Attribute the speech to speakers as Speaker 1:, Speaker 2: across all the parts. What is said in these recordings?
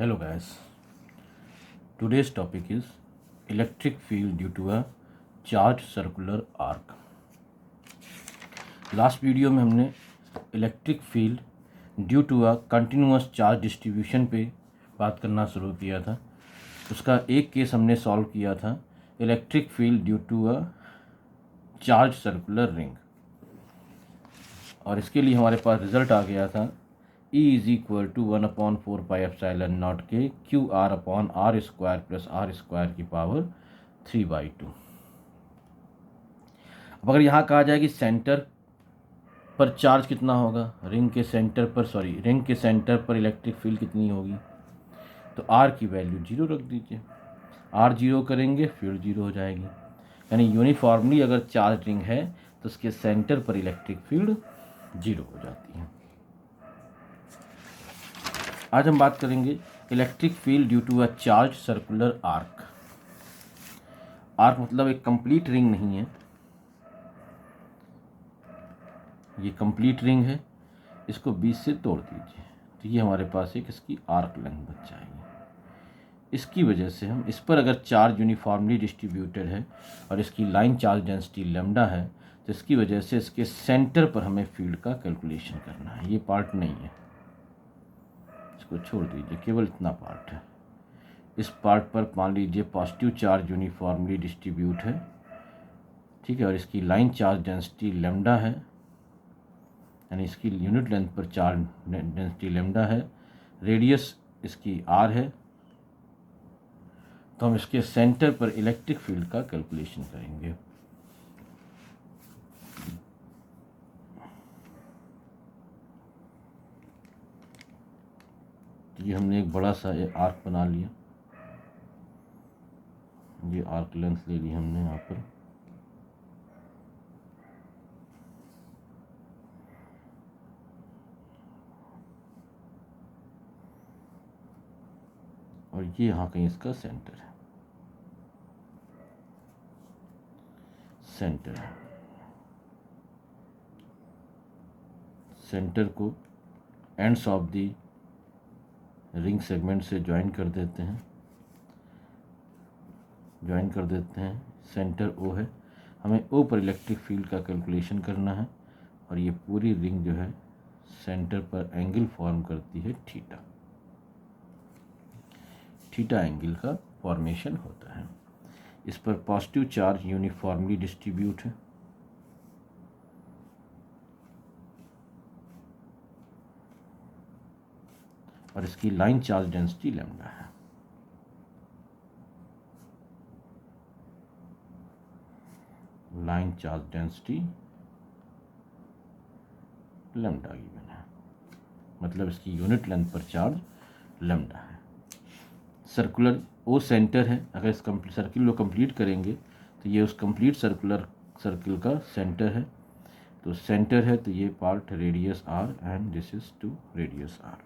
Speaker 1: Hello guys, today's topic is electric field due to a charged circular arc. Last video में हमने electric field due to a continuous charge distribution पे बात करना शुरू किया था। उसका एक केस हमने सॉल्व किया था, electric field due to a charge circular ring, और इसके लिए हमारे पास रिजल्ट आ गया था E is equal to 1/4 pi epsilon naught K QR/r² plus r² की पावर 3/2। अब अगर यहाँ कहा जाए कि सेंटर पर चार्ज कितना होगा, रिंग के सेंटर पर इलेक्ट्रिक फील्ड कितनी होगी, तो R की वैल्यू 0 रख दीजिए। R 0 करेंगे फील्ड 0 हो जाएगी, यानी यूनिफॉर्मली अगर चार्ज रिंग है तो उसके सेंटर पर इलेक्ट्रिक फील्ड 0 हो जाती है। आज हम बात करेंगे electric field due to a charge circular arc. Arc मतलब एक कंप्लीट रिंग नहीं है, ये कंप्लीट रिंग है, इसको बीच से तोड़ दीजिए तो ये हमारे पास एक इसकी आर्क लेंथ बच जाएगी। इसकी वजह से हम इस पर अगर चार्ज यूनिफॉर्मली डिस्ट्रीब्यूटेड है और इसकी लाइन चार्ज डेंसिटी लैम्डा है तो इसकी वजह से इसके सेंटर पर हमें फील्ड का कैलकुलेशन करना है। ये पार्ट नहीं है, इसको छोड़ दीजिए, केवल इतना पार्ट है। इस पार्ट पर मान लीजिए पॉजिटिव चार्ज यूनिफॉर्मली डिस्ट्रीब्यूट है, ठीक है, और इसकी लाइन चार्ज डेंसिटी लैम्डा है, यानी इसकी यूनिट लेंथ पर चार्ज डेंसिटी लैम्डा है, रेडियस इसकी r है, तो हम इसके सेंटर पर इलेक्ट्रिक फील्ड का कैलकुलेशन करेंगे। तो ये हमने एक बड़ा सा ये आर्क बना लिया, ये आर्क लेंथ ले ली हमने यहाँ पर, और ये यहाँ कहीं इसका सेंटर है, सेंटर को ends of the ring segment से ज्वाइन कर देते हैं, सेंटर O है, हमें O पर इलेक्ट्रिक फील्ड का कैलकुलेशन करना है, और ये पूरी रिंग जो है सेंटर पर एंगल फॉर्म करती है थीटा एंगल का फॉर्मेशन होता है। इस पर पॉजिटिव चार्ज यूनिफॉर्मली डिस्ट्रीब्यूट है, और इसकी लाइन चार्ज डेंसिटी लैम्डा है। Line charge density lambda given है, मतलब इसकी यूनिट लेंथ पर चार्ज लैम्डा है। सर्कुलर ओ सेंटर है, अगर इस सर्किल को कंप्लीट करेंगे तो ये उस कंप्लीट सर्किल का सेंटर है, तो सेंटर है तो ये part radius r and this is two radius r।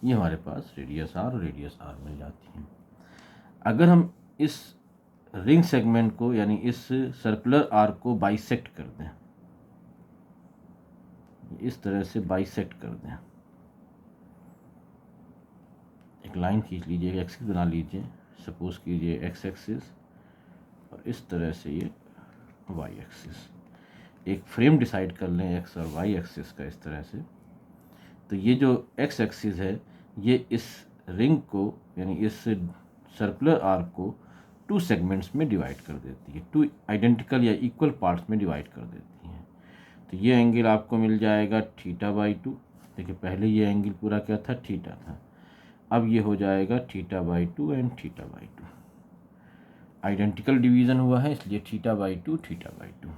Speaker 1: ये हमारे पास रेडियस r और रेडियस r मिल जाती हैं। अगर हम इस रिंग सेगमेंट को यानी इस सर्कुलर आर्क को बाइसेक्ट कर दें, इस तरह से बाइसेक्ट कर दें, एक लाइन खींच लीजिए, एक एक्सिस बना लीजिए, सपोज कीजिए एक्स एक्सिस, और इस तरह से ये वाई एक्सिस, एक फ्रेम डिसाइड कर लें एक्स और वाई एक्सिस का इस तरह से, तो ये जो एक्स एक्सिस है ये इस रिंग को यानी इस सर्कुलर आर्क को 2 सेगमेंट्स में डिवाइड कर देती है, 2 आइडेंटिकल या इक्वल पार्ट्स में डिवाइड कर देती हैं। तो ये एंगल आपको मिल जाएगा θ/2। देखिए पहले ये एंगल पूरा क्या था, थीटा था, अब ये हो जाएगा θ/2 एंड θ/2। आइडेंटिकल डिवीज़न हुआ है इसलिए θ/2 θ/2।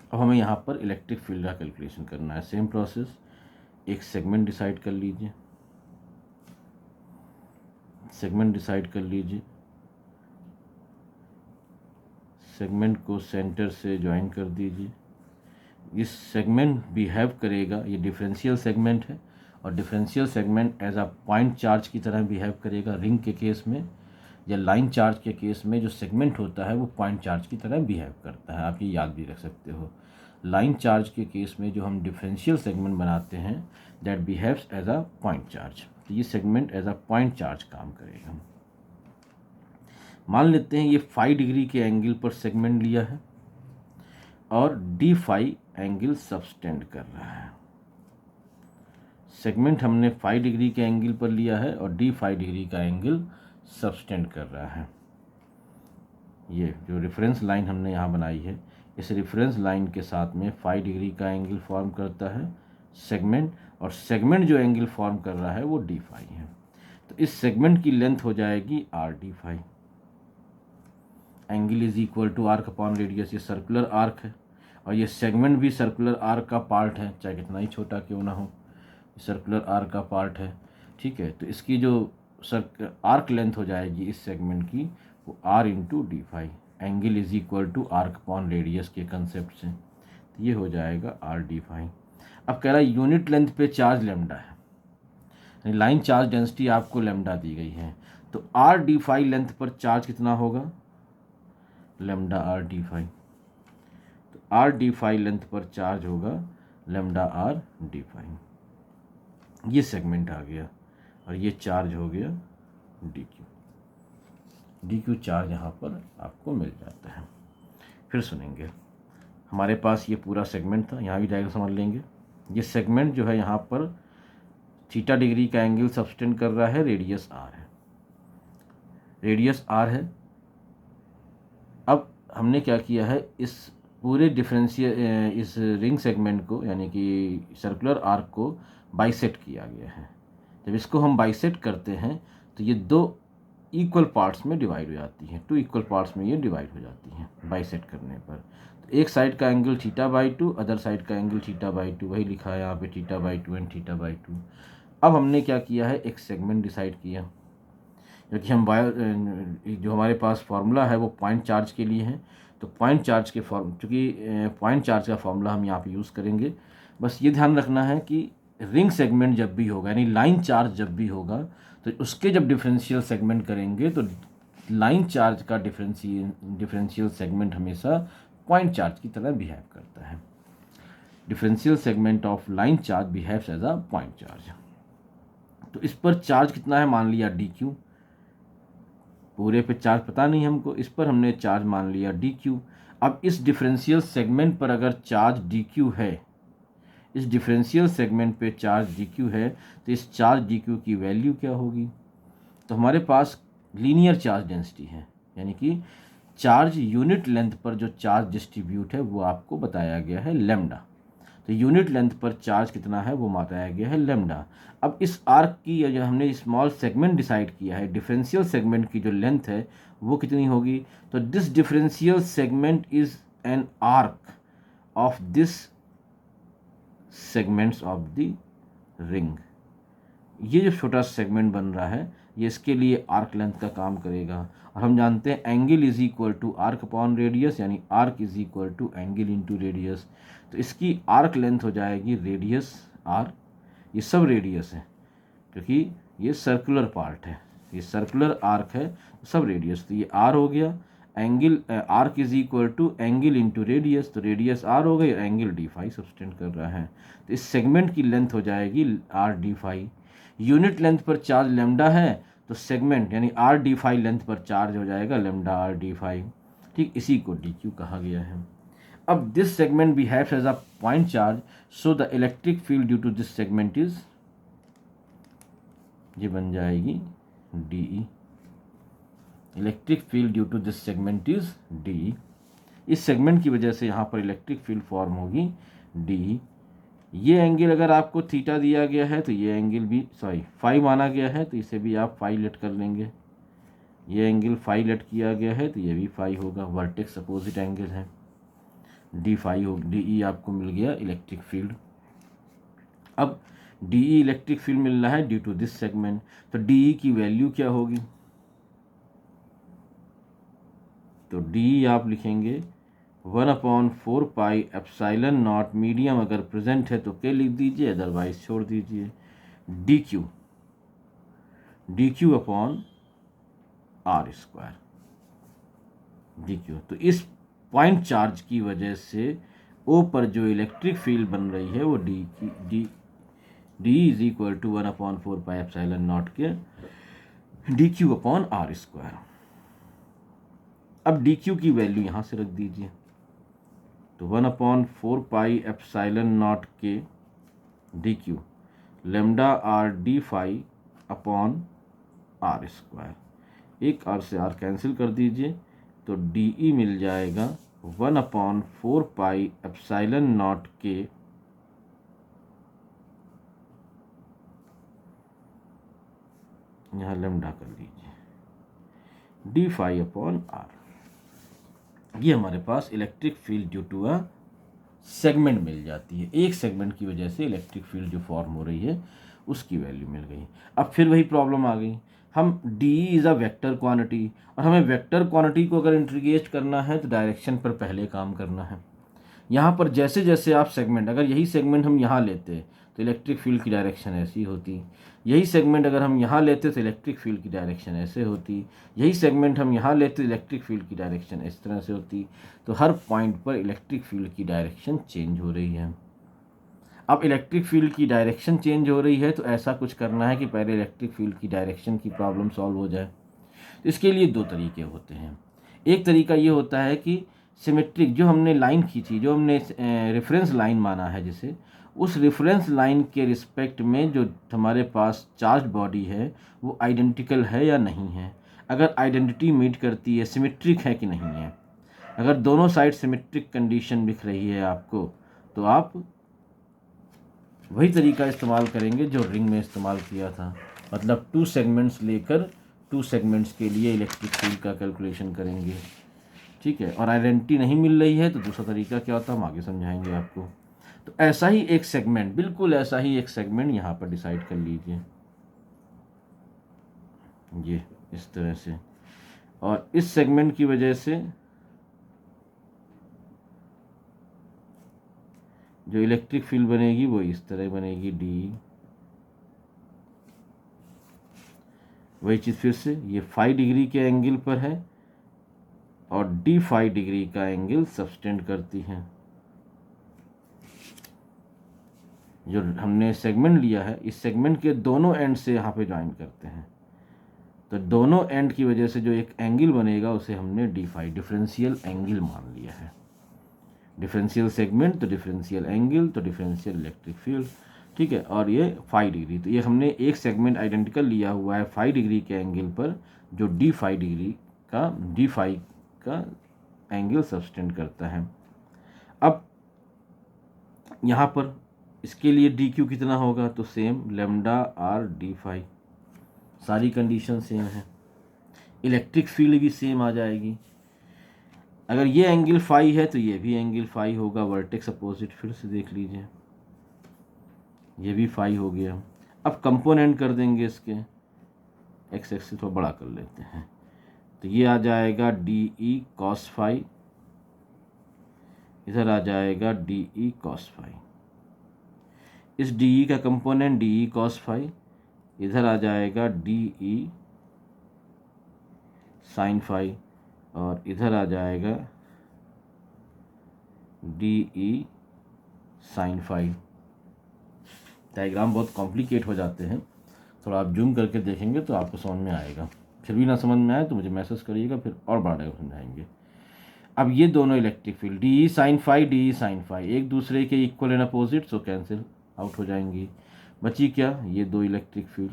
Speaker 1: अब हमें यहाँ पर इलेक्ट्रिक फील्ड का कैलकुलेशन करना है। सेम प्रोसेस, एक सेगमेंट डिसाइड कर लीजिए, सेगमेंट को सेंटर से ज्वाइन कर दीजिए। इस सेगमेंट बिहेव करेगा, ये डिफरेंशियल सेगमेंट है, और differential segment as a point charge की तरह बिहेव करेगा रिंग के केस में, या लाइन चार्ज के केस में जो सेगमेंट होता है वो पॉइंट चार्ज की तरह बिहेव करता है। आप ये याद भी रख सकते हो। लाइन चार्ज के केस में जो हम डिफरेंशियल सेगमेंट बनाते हैं that behaves as a point charge, तो ये segment as a point charge काम करेगा। मान लेते हैं ये 5 डिग्री के एंगल पर सेगमेंट लिया है और डी फाई एंगल सबटेंड कर रहा है। सेगमेंट हमने 5 डिग्री के एंगल पर लिया है और डी 5 डिग्री का एंगल सबटेंड कर रहा है। ये जो रेफरेंस लाइन हमने यहाँ बनाई है, इस रेफरेंस लाइन के साथ में 5 डिग्री का एंगल फॉर्म करता है सेगमेंट, और सेगमेंट जो एंगल फॉर्म कर रहा है वो डी फाई है। तो इस सेगमेंट की लेंथ हो जाएगी R D phi. Angle is equal to arc upon radius, ये सर्कुलर आर्क है और ये सेगमेंट भी सर्कुलर आर्क का पार्ट है, चाहे कितना ही छोटा क्यों ना हो, सर्कुलर आर्क का पार्ट है। ठीक है, तो इसकी जो आर्क लेंथ हो जाएगी इस सेगमेंट की वो R into D phi, angle is equal to arc upon radius के कंसेप्ट से, तो ये हो जाएगा आर डी फाई। अब कह रहा है यूनिट लेंथ पे चार्ज लेमडा है, लाइन चार्ज डेंसिटी आपको लेमडा दी गई है, तो आर डी फाई लेंथ पर चार्ज कितना होगा, लेमडा आर डी फाई। तो आर डी फाई लेंथ पर चार्ज होगा लेमडा आर डी फाई। ये सेगमेंट आ गया और ये चार्ज हो गया D Q. D Q charge यहाँ पर आपको मिल जाता है। फिर सुनेंगे, हमारे पास ये पूरा सेगमेंट था, यहाँ भी डायग्राम समझ लेंगे। ये सेगमेंट जो है यहाँ पर थीटा डिग्री का एंगल सबटेंड कर रहा है, रेडियस आर है, रेडियस आर है। अब हमने क्या किया है, इस पूरे डिफरेंशियल इस रिंग सेगमेंट को यानी कि सर्कुलर आर्क को बाइसेक्ट किया गया है। जब इसको हम बाइसेक्ट करते हैं तो ये दो इक्वल पार्ट्स में डिवाइड हो जाती हैं, 2 इक्वल पार्ट्स में ये डिवाइड हो जाती हैं बाइसेक्ट करने पर। तो एक साइड का angle theta by 2, other side का एंगल थीटा बाई 2, वही लिखा है यहाँ पे theta by 2 and theta by 2। अब हमने क्या किया है, एक सेगमेंट डिसाइड किया, क्योंकि हम जो हमारे पास फार्मूला है वो पॉइंट चार्ज के लिए है, तो पॉइंट चार्ज के चूँकि पॉइंट चार्ज का फार्मूला हम यहाँ पे यूज़ करेंगे। बस ये ध्यान रखना है कि रिंग सेगमेंट जब भी होगा यानी लाइन चार्ज जब भी होगा तो उसके जब डिफरेंशियल सेगमेंट करेंगे तो लाइन चार्ज का डिफरेंशियल सेगमेंट हमेशा पॉइंट चार्ज की तरह बिहेव करता है। Differential segment of line charge behaves as a point charge. तो इस पर चार्ज कितना है, मान लिया डी क्यू, पूरे पे चार्ज पता नहीं हमको, इस पर हमने चार्ज मान लिया डी क्यू। अब इस डिफरेंशियल सेगमेंट पर अगर चार्ज डी क्यू है, इस डिफरेंशियल सेगमेंट पे चार्ज डी क्यू है, तो इस चार्ज डी क्यू की वैल्यू क्या होगी, तो हमारे पास लीनियर चार्ज डेंसिटी है, यानी कि चार्ज यूनिट लेंथ पर जो चार्ज डिस्ट्रीब्यूट है वो आपको बताया गया है लेमडा। तो यूनिट लेंथ पर चार्ज कितना है वो बताया गया है लेमडा। अब इस आर्क की जो हमने स्मॉल सेगमेंट डिसाइड किया है, डिफरेंशियल सेगमेंट की जो लेंथ है वो कितनी होगी, तो this differential segment is an arc of this segments of the ring. ये जो छोटा सेगमेंट बन रहा है ये इसके लिए आर्क लेंथ का काम करेगा, और हम जानते हैं angle is equal to arc upon radius, यानी arc is equal to angle into radius. तो इसकी आर्क लेंथ हो जाएगी रेडियस आर, ये सब रेडियस है क्योंकि ये सर्कुलर पार्ट है, ये सर्कुलर आर्क है, सब रेडियस, तो ये आर हो गया। Angle arc is equal to angle into radius, तो रेडियस आर हो गई, एंगल डी फाई सबटेंड कर रहा है, तो इस सेगमेंट की लेंथ हो जाएगी R D phi. Unit length पर चार्ज लेमडा है तो सेगमेंट यानी आर डी फाई लेंथ पर चार्ज हो जाएगा लेमडा आर डी फाई। ठीक, इसी को डी क्यू कहा गया है। अब this segment behaves as a point charge, so the electric field due to this segment is, ये बन जाएगी D. Electric field due to this segment is D. इस सेगमेंट की वजह से यहाँ पर इलेक्ट्रिक फील्ड फॉर्म होगी डी। ये एंगल अगर आपको थीटा दिया गया है तो ये एंगल भी फाई माना गया है, तो इसे भी आप फाई लेट कर लेंगे। ये एंगल फाई लेट किया गया है तो ये भी फाई होगा, वर्टेक्स अपोजिट एंगल है, डी फाई हो, डी ई आपको मिल गया इलेक्ट्रिक फील्ड। अब डी ई इलेक्ट्रिक फील्ड मिल रहा है ड्यू टू दिस सेगमेंट, तो डी ई की वैल्यू क्या होगी, तो डी आप लिखेंगे 1/4 पाई एप्साइलन नॉट, मीडियम अगर प्रेजेंट है तो के लिख दीजिए, अदरवाइज छोड़ दीजिए, D Q upon are square D Q. तो इस पॉइंट चार्ज की वजह से ओ पर जो इलेक्ट्रिक फील्ड बन रही है वो d is equal to 1/4 pi epsilon naught k d Q upon are square. अब डी क्यू की वैल्यू यहाँ से रख दीजिए, तो 1/4 pi epsilon naught k d q lambda r D phi upon are square, एक आर से आर कैंसिल कर दीजिए, तो डी ई मिल जाएगा 1/4 पाई एप्सिलॉन नॉट के यहाँ लेमडा कर लीजिए डी फाई अपॉन आर। ये हमारे पास electric field due to a segment मिल जाती है। एक सेगमेंट की वजह से इलेक्ट्रिक फील्ड जो फॉर्म हो रही है उसकी वैल्यू मिल गई। अब फिर वही प्रॉब्लम आ गई, हम D is a vector quantity, और हमें वेक्टर क्वांटिटी को अगर इंटीग्रेट करना है तो डायरेक्शन पर पहले काम करना है। यहाँ पर जैसे जैसे आप सेगमेंट, अगर यही सेगमेंट हम यहाँ लेते तो इलेक्ट्रिक फील्ड की डायरेक्शन ऐसी होती, यही सेगमेंट अगर हम यहाँ लेते तो इलेक्ट्रिक फील्ड की डायरेक्शन ऐसे होती, यही सेगमेंट हम यहाँ लेते तो इलेक्ट्रिक फील्ड की डायरेक्शन इस तरह से होती। तो हर पॉइंट पर इलेक्ट्रिक फील्ड की डायरेक्शन चेंज हो रही है। अब इलेक्ट्रिक फील्ड की डायरेक्शन चेंज हो रही है तो ऐसा कुछ करना है कि पहले इलेक्ट्रिक फील्ड की डायरेक्शन की प्रॉब्लम सॉल्व हो जाए। तो इसके लिए दो तरीके होते हैं। एक तरीका ये होता है कि सिमेट्रिक जो हमने लाइन खींची, जो हमने रेफरेंस लाइन माना है, जिसे उस रेफरेंस लाइन के रिस्पेक्ट में जो हमारे पास चार्ज बॉडी है वो आइडेंटिकल है या नहीं है। अगर आइडेंटिटी मीट करती है, सिमेट्रिक है कि नहीं है, अगर दोनों साइड सिमेट्रिक कंडीशन दिख रही है आपको, तो आप वही तरीका इस्तेमाल करेंगे जो रिंग में इस्तेमाल किया था, मतलब 2 सेगमेंट्स लेकर 2 सेगमेंट्स के लिए इलेक्ट्रिक फील्ड का कैलकुलेशन करेंगे। ठीक है, और आइडेंटिटी नहीं मिल रही है तो दूसरा तरीका क्या होता है हम आगे समझाएंगे आपको। तो ऐसा ही एक सेगमेंट, बिल्कुल ऐसा ही एक सेगमेंट यहाँ पर डिसाइड कर लीजिए, ये इस तरह से, और इस सेगमेंट की वजह से जो इलेक्ट्रिक फील्ड बनेगी वो इस तरह बनेगी, डी, वही चीज़ फिर से, ये 5 डिग्री के एंगल पर है और डी 5 डिग्री का एंगल सब्सटेंड करती है। जो हमने सेगमेंट लिया है, इस सेगमेंट के दोनों एंड से यहाँ पे ज्वाइन करते हैं, तो दोनों एंड की वजह से जो एक एंगल बनेगा उसे हमने डी 5 डिफरेंशियल एंगल मान लिया है। डिफरेंशियल सेगमेंट तो डिफरेंशियल एंगल तो डिफरेंशियल इलेक्ट्रिक फील्ड। ठीक है, और ये 5 डिग्री, तो ये हमने एक सेगमेंट आइडेंटिकल लिया हुआ है 5 डिग्री के एंगल पर, जो डी 5 डिग्री का डी 5 का एंगल सब्सटेंड करता है। अब यहाँ पर इसके लिए डी क्यू कितना होगा, तो सेम लेमडा आर डी 5, सारी कंडीशन सेम है, इलेक्ट्रिक फील्ड भी सेम आ जाएगी। अगर ये एंगल फाई है तो ये भी एंगल फाई होगा, वर्टेक्स अपोजिट, फिर से देख लीजिए ये भी फाई हो गया। अब कंपोनेंट कर देंगे इसके, एक्स एक्सिस थोड़ा बड़ा कर लेते हैं, तो ये आ जाएगा डी ई कॉस फाई, इधर आ जाएगा डी ई कॉस फाई, इस डी ई का component D E cos phi, इधर आ जाएगा डी ई साइन फाई, और इधर आ जाएगा D E sine phi. Diagram बहुत कॉम्प्लिकेट हो जाते हैं, थोड़ा आप जूम करके देखेंगे तो आपको समझ में आएगा। फिर भी ना समझ में आए तो मुझे मैसेज करिएगा, फिर और बड़ा डायग्राम समझाएंगे। अब ये दोनों electric field D E sine phi D E sine phi एक दूसरे के equal and opposite, so cancel out हो जाएंगी। बची क्या, ये दो electric field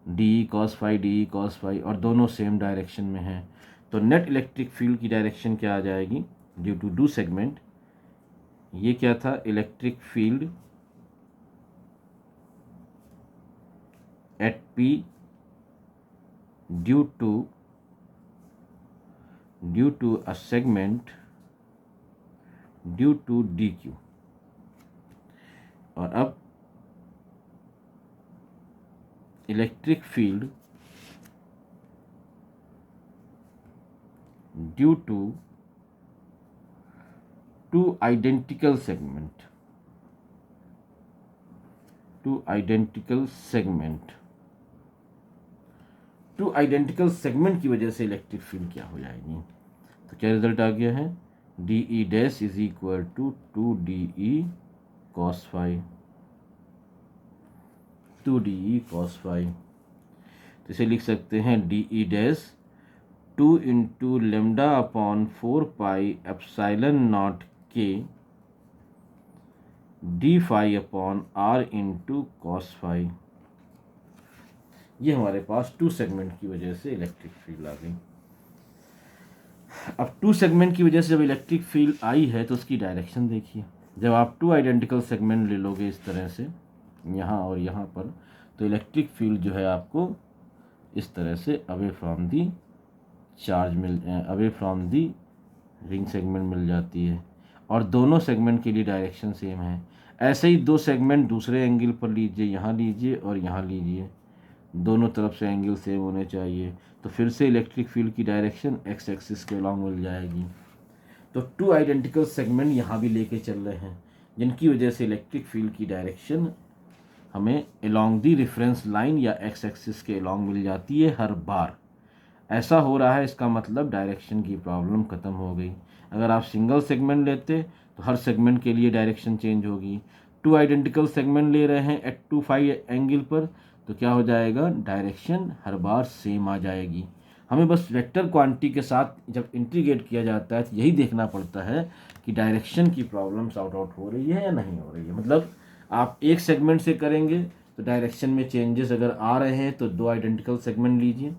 Speaker 1: D E cos phi D E cos phi, और दोनों सेम डायरेक्शन में हैं, तो नेट इलेक्ट्रिक फील्ड की डायरेक्शन क्या आ जाएगी ड्यू टू डू सेगमेंट। ये क्या था, electric field at P due to a segment due to D Q. और अब electric field due to identical segment, two identical segment की वजह से इलेक्ट्रिक फील्ड क्या हो जाएगी। तो क्या रिजल्ट आ गया है, D E dash is equal to 2DE cos phi, 2DE cos phi। तो इसे लिख सकते हैं d E dash 2 into lambda upon 4 pi epsilon naught k d phi upon r into cos phi. ये हमारे पास 2 सेगमेंट की वजह से इलेक्ट्रिक फील्ड आ गई। अब 2 सेगमेंट की वजह से जब इलेक्ट्रिक फील्ड आई है तो उसकी डायरेक्शन देखिए। जब आप 2 आइडेंटिकल सेगमेंट ले लोगे इस तरह से, यहाँ और यहाँ पर, तो इलेक्ट्रिक फील्ड जो है आपको इस तरह से away from the ring segment मिल जाती है, और दोनों सेगमेंट के लिए डायरेक्शन सेम है। ऐसे ही 2 सेगमेंट दूसरे एंगल पर लीजिए, यहाँ लीजिए और यहाँ लीजिए, दोनों तरफ से एंगल सेम होने चाहिए, तो फिर से इलेक्ट्रिक फील्ड की डायरेक्शन एक्स एक्सिस के अलॉन्ग मिल जाएगी। तो 2 आइडेंटिकल सेगमेंट यहाँ भी लेके चल रहे हैं, जिनकी वजह से इलेक्ट्रिक फील्ड की डायरेक्शन हमें अलॉन्ग दी रेफरेंस लाइन या एक्स एक्सिस के अलॉन्ग मिल जाती है हर बार। ऐसा हो रहा है, इसका मतलब डायरेक्शन की प्रॉब्लम ख़त्म हो गई। अगर आप सिंगल सेगमेंट लेते तो हर सेगमेंट के लिए डायरेक्शन चेंज होगी। 2 आइडेंटिकल सेगमेंट ले रहे हैं एट 2 फाई एंगल पर, तो क्या हो जाएगा, डायरेक्शन हर बार सेम आ जाएगी। हमें बस वेक्टर क्वांटिटी के साथ जब इंटीग्रेट किया जाता है तो यही देखना पड़ता है कि डायरेक्शन की प्रॉब्लम सॉर्ट आउट हो रही है या नहीं हो रही है। मतलब आप एक सेगमेंट से करेंगे तो डायरेक्शन में चेंजेस अगर आ रहे हैं तो 2 आइडेंटिकल सेगमेंट लीजिए,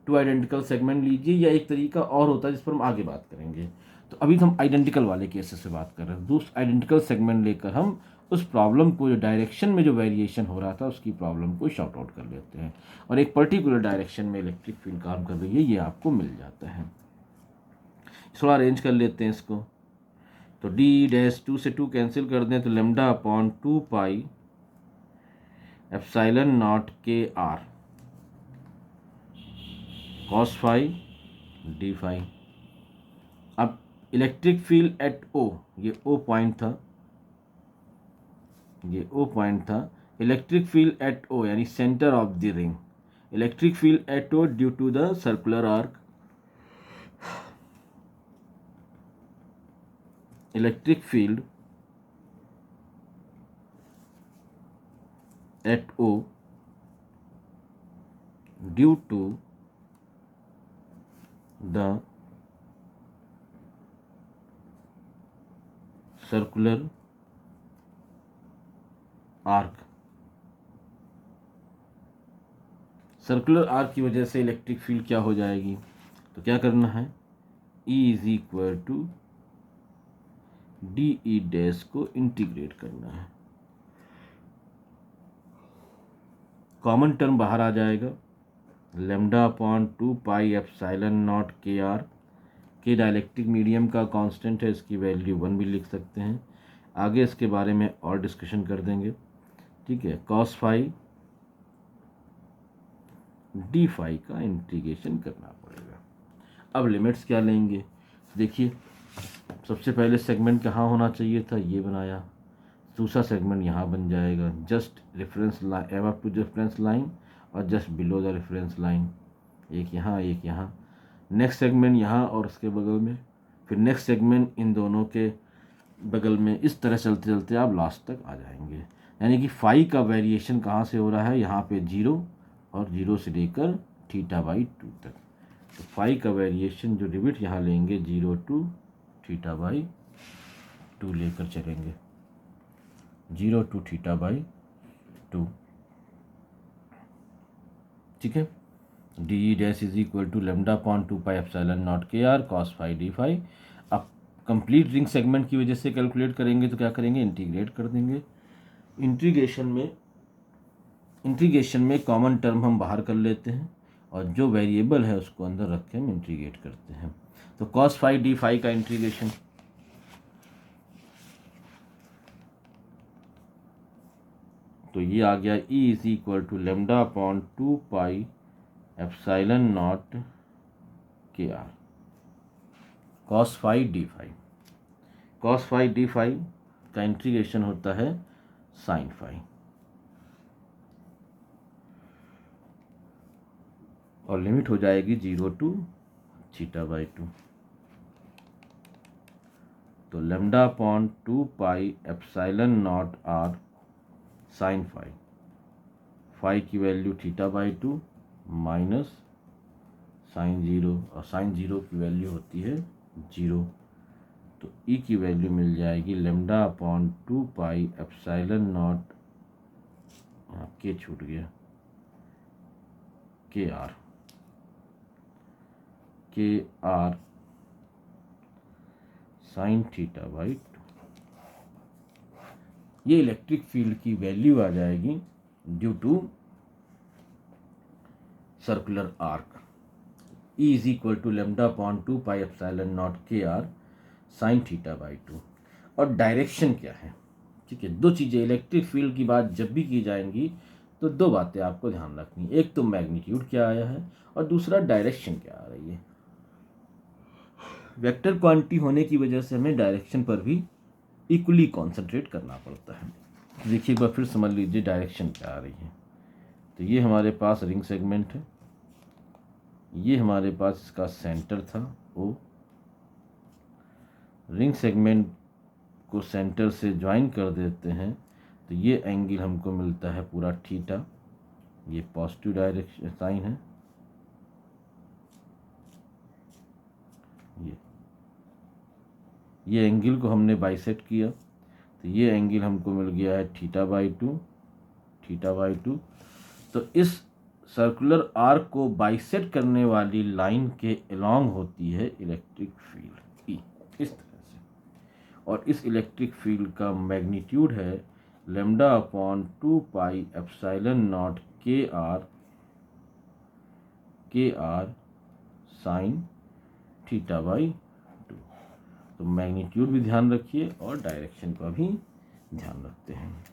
Speaker 1: 2 आइडेंटिकल सेगमेंट लीजिए, या एक तरीका और होता है जिस पर हम आगे बात करेंगे। तो अभी हम आइडेंटिकल वाले केसेस से बात कर रहे हैं। दूसरा आइडेंटिकल सेगमेंट लेकर हम उस प्रॉब्लम को, जो डायरेक्शन में जो वेरिएशन हो रहा था उसकी प्रॉब्लम को शॉर्ट आउट कर लेते हैं, और एक पर्टिकुलर डायरेक्शन में इलेक्ट्रिक फील्ड काम कर रही है ये आपको मिल जाता है। थोड़ा अरेंज कर लेते हैं इसको। तो डी डैश 2 से 2 कैंसिल कर दें तो lambda upon 2 pi epsilon naught के r cos phi d phi. अब इलेक्ट्रिक फील्ड एट ओ, ये ओ पॉइंट था, ये ओ पॉइंट था। इलेक्ट्रिक फील्ड एट ओ यानी centre of the ring, electric field at O due to the circular arc, electric field at O due to the circular arc. Circular arc की वजह से electric field क्या हो जाएगी, तो क्या करना है, E is equal to D E dash को इंटीग्रेट करना है। कॉमन टर्म बाहर आ जाएगा, lambda upon 2 pi epsilon naught के आर, के डाइलेक्ट्रिक मीडियम का कांस्टेंट है, इसकी वैल्यू 1 भी लिख सकते हैं। आगे इसके बारे में और डिस्कशन कर देंगे, ठीक है। कॉस फाई डी फाई का इंटीग्रेशन करना पड़ेगा। अब लिमिट्स क्या लेंगे, देखिए सबसे पहले सेगमेंट कहाँ होना चाहिए था, ये बनाया, दूसरा सेगमेंट यहाँ बन जाएगा, जस्ट रेफरेंस लाइन, एव अप टू रेफरेंस लाइन और just below the reference line, एक यहाँ एक यहाँ। नेक्स्ट सेगमेंट यहाँ और उसके बगल में, फिर नेक्स्ट सेगमेंट इन दोनों के बगल में, इस तरह चलते चलते आप लास्ट तक आ जाएंगे। यानी कि फाई का वेरिएशन कहाँ से हो रहा है, यहाँ पे 0 और 0 से लेकर θ/2 तक। तो फाई का वेरिएशन जो लिमिट यहाँ लेंगे 0 to θ/2 लेकर चलेंगे, 0 to θ/2, ठीक है। D dash is equal to lambda upon 2 pi epsilon naught के r cos phi d phi. अब कंप्लीट रिंग सेगमेंट की वजह से कैलकुलेट करेंगे तो क्या करेंगे, इंटीग्रेट कर देंगे। इंटीग्रेशन में कॉमन टर्म हम बाहर कर लेते हैं और जो वेरिएबल है उसको अंदर रख के हम इंटीग्रेट करते हैं। तो कॉस फाई डी फाई का इंटीग्रेशन, तो ये आ गया E is equal to lambda upon 2 pi epsilon naught के r cos phi d phi. Cos phi d phi का इंटीग्रेशन होता है साइन फाई, और लिमिट हो जाएगी 0 to θ/2। तो lambda upon 2 pi epsilon naught r sine phi, phi की value theta by 2 minus sine 0, और साइन 0 की वैल्यू होती है 0। तो ई की वैल्यू मिल जाएगी lambda upon 2 pi epsilon naught, के छूट गया, के आर साइन थीटा बाई 2। ये इलेक्ट्रिक फील्ड की वैल्यू आ जाएगी due to circular arc. E is equal to lambda upon 2 pi epsilon naught के आर साइन थीटा बाई 2। और डायरेक्शन क्या है, ठीक है, दो चीज़ें इलेक्ट्रिक फील्ड की बात जब भी की जाएंगी तो दो बातें आपको ध्यान रखनी, एक तो मैग्नीट्यूड क्या आया है और दूसरा डायरेक्शन क्या आ रही है। वेक्टर क्वांटिटी होने की वजह से हमें डायरेक्शन पर भी इक्वली कॉन्सेंट्रेट करना पड़ता है। देखिए एक बार फिर समझ लीजिए डायरेक्शन क्या आ रही है। तो ये हमारे पास रिंग सेगमेंट है, ये हमारे पास इसका सेंटर था ओ, रिंग सेगमेंट को सेंटर से ज्वाइन कर देते हैं तो ये एंगल हमको मिलता है पूरा थीटा, ये पॉजिटिव डायरेक्शन साइन है, ये एंगल को हमने बाइसेक्ट किया तो ये एंगल हमको मिल गया है थीटा बाई 2। तो इस सर्कुलर आर्क को बाइसेक्ट करने वाली लाइन के अलोंग होती है इलेक्ट्रिक फील्ड ई, इस तरह से। और इस इलेक्ट्रिक फील्ड का मैग्नीट्यूड है lambda upon 2 pi epsilon naught के आर साइन थीटा बाई 2। तो मैग्नीट्यूड भी ध्यान रखिए और डायरेक्शन का भी ध्यान रखते हैं।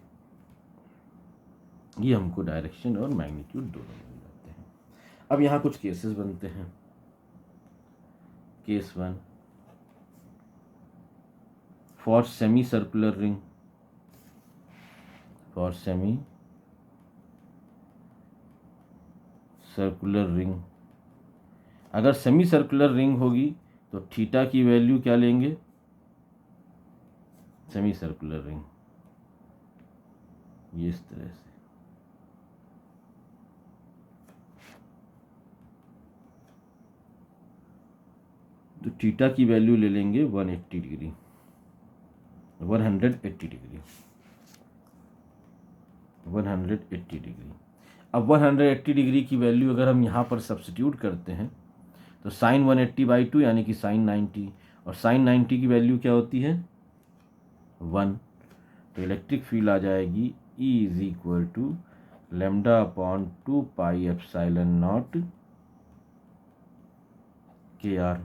Speaker 1: ये हमको डायरेक्शन और मैग्नीट्यूड दोनों मिल जाते हैं। अब यहाँ कुछ केसेस बनते हैं। Case 1, for semi circular ring, for semi circular ring, अगर सेमी सर्कुलर रिंग होगी तो थीटा की वैल्यू क्या लेंगे, सेमी सर्कुलर रिंग ये इस तरह से, तो थीटा की वैल्यू ले लेंगे 180 डिग्री, 180 डिग्री, 180 डिग्री। अब 180 डिग्री की वैल्यू अगर हम यहाँ पर सब्स्टिट्यूट करते हैं तो साइन 180 बाई 2 यानी कि साइन 90, और साइन 90 की वैल्यू क्या होती है 1। तो इलेक्ट्रिक फील्ड आ जाएगी E is equal to lambda upon 2 pi epsilon naught के आर,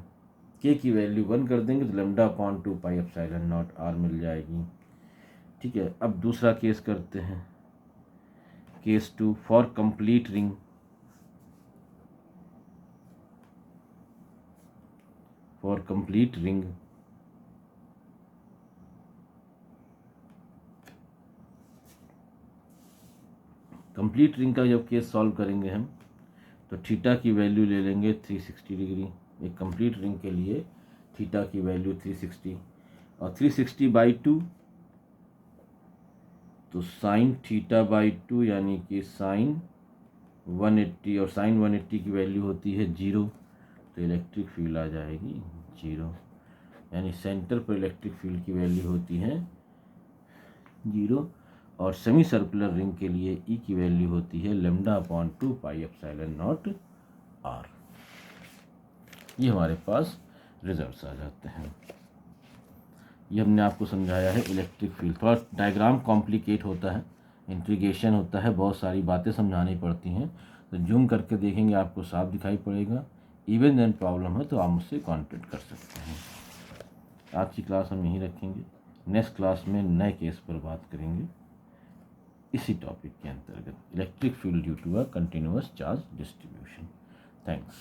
Speaker 1: के की वैल्यू 1 कर देंगे तो lambda upon 2 pi epsilon naught r मिल जाएगी। ठीक है, अब दूसरा केस करते हैं, case 2, for complete ring, for complete ring, complete ring का जब केस सॉल्व करेंगे हम तो थीटा की वैल्यू ले लेंगे 360 डिग्री। एक कंप्लीट रिंग के लिए थीटा की वैल्यू 360, और 360 बाई 2 तो साइन थीटा बाई 2 यानी कि साइन 180, और साइन 180 की वैल्यू होती है 0। तो इलेक्ट्रिक फील्ड आ जाएगी 0, यानी सेंटर पर इलेक्ट्रिक फील्ड की वैल्यू होती है 0। और सेमी सर्कुलर रिंग के लिए E की वैल्यू होती है lambda upon 2 pi epsilon naught R. ये हमारे पास रिजल्ट्स आ जाते हैं। ये हमने आपको समझाया है इलेक्ट्रिक फील्ड। थोड़ा डायग्राम कॉम्प्लिकेट होता है, इंटीग्रेशन होता है, बहुत सारी बातें समझानी पड़ती हैं, तो जूम करके देखेंगे आपको साफ दिखाई पड़ेगा। इवन देन प्रॉब्लम है तो आप मुझसे कॉन्टेक्ट कर सकते हैं। आज की क्लास हम यहीं रखेंगे, नेक्स्ट क्लास में नए केस पर बात करेंगे इसी टॉपिक के अंतर्गत, electric field due to a continuous charge distribution. Thanks.